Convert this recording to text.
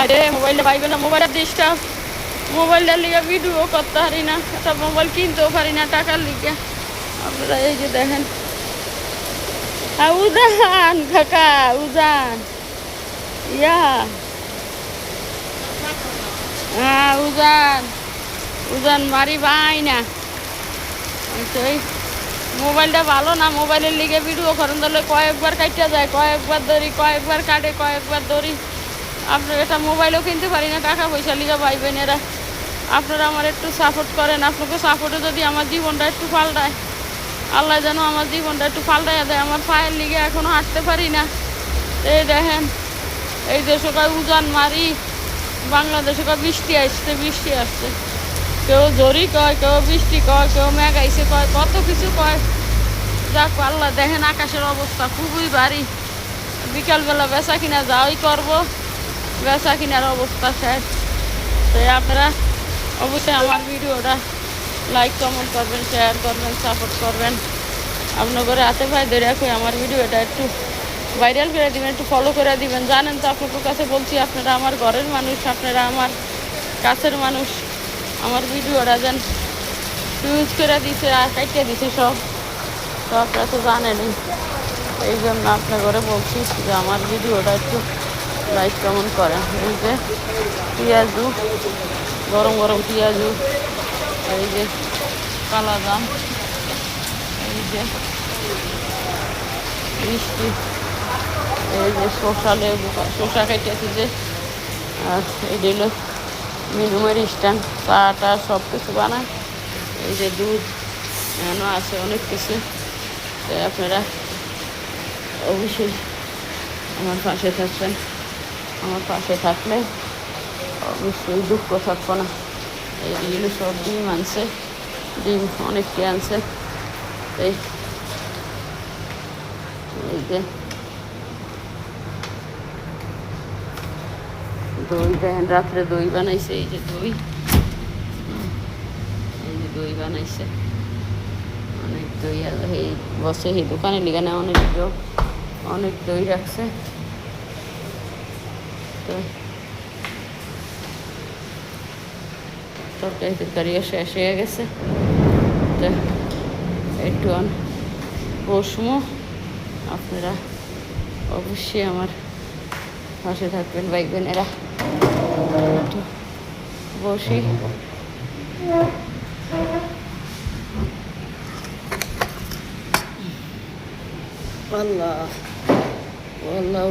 আরে মোবাইলটা পাইবে না, মোবাইলের ডিস্টার্ব, মোবাইলটার লিগে ভিডিও করতে পারি না, একটা মোবাইল কিনতেও পারি না টাকার লিগে। আপনারা এই যে দেখেন উজান কাকা, উজান ইয়া হ্যাঁ উজান, উজান মারি বাই না। এই মোবাইলটা ভালো না, মোবাইলের লিগে ভিডিও করেন তাহলে কয়েকবার কাটিয়া যায়, কয়েকবার ধরি, কয়েকবার কাটে, কয়েকবার ধরি। আপনার এটা মোবাইলও কিনতে পারি না টাকা পয়সা লিগে পাইবেন এরা। আপনারা আমার একটু সাপোর্ট করেন, আপনাকে সাপোর্টে যদি আমার জীবনটা একটু পাল্টায়, আল্লাহ যেন আমার জীবনটা একটু পাল্টাইয়া দেয়। আমার পায়ের লিগে এখনও হাঁটতে পারি না। এই দেখেন এই দেশে কয় উজান মারি, বাংলাদেশে কয় বৃষ্টি আসছে, বৃষ্টি আসছে, কেউ জরি কয়, কেউ বৃষ্টি কয়, কেউ মেঘ আইসে কয়, কত কিছু কয়। যাক আল্লাহ, দেখেন আকাশের অবস্থা খুবই ভারী। বিকালবেলা বেচা কিনা যাওয়াই করবো, বেচা কিনার অবস্থা শেষ। তো আপনারা অবশ্যই আমার ভিডিওটা লাইক কমেন্ট করবেন, শেয়ার করবেন, সাপোর্ট করবেন। আপনাদের হাতে ভাই ধরে রাখুন আমার ভিডিওটা একটু ভাইরাল করে দিবেন, একটু ফলো করে দিবেন। জানেন তো আপনাদের কাছে বলছি, আপনারা আমার ঘরের মানুষ, আপনারা আমার কাছের মানুষ। আমার ভিডিওটা যেন ইউজ করে দিছে আর কাটিয়ে দিছে সব, তো আপনারা তো জানেনই। এই জন্য আপনার ঘরে বলছি যে আমার ভিডিওটা একটু লাইক কমেন্ট করেন। এই যে পেঁয়াজু, গরম গরম পেঁয়াজু, এই যে কালাজাম, এই যে মিষ্টি, এই যে শসা, লেবু, শসা খাইতেছি যে, আর এই হলো মিনুমের স্ট্যান্ড, চাটা সব কিছু বানায়। এই যে দুধ এখনও আছে, অনেক কিছু। তো আপনারা অবশ্যই আমার পাশে থাকবেন, আমার পাশে থাকলে অবশ্যই দুঃখ থাকবো না। এইগুলো সব ডিম আনছে, ডিম অনেকটি আনছে। এই যে দই দেখেন, রাত্রে দই বানাইছে, এই যে দই, এই যে দই বানাইছে, অনেক দই। আর এই বসে এই দোকানে লিগানে অনেক দই রাখছে। তো তরকারি তরকারিও শেষ হয়ে গেছে, তো একটু বসমো। আপনারা অবশ্যই আমার পাশে থাকবেন ভাই বোনেরা। একটু বসি, আল্লাহ আল্লাহ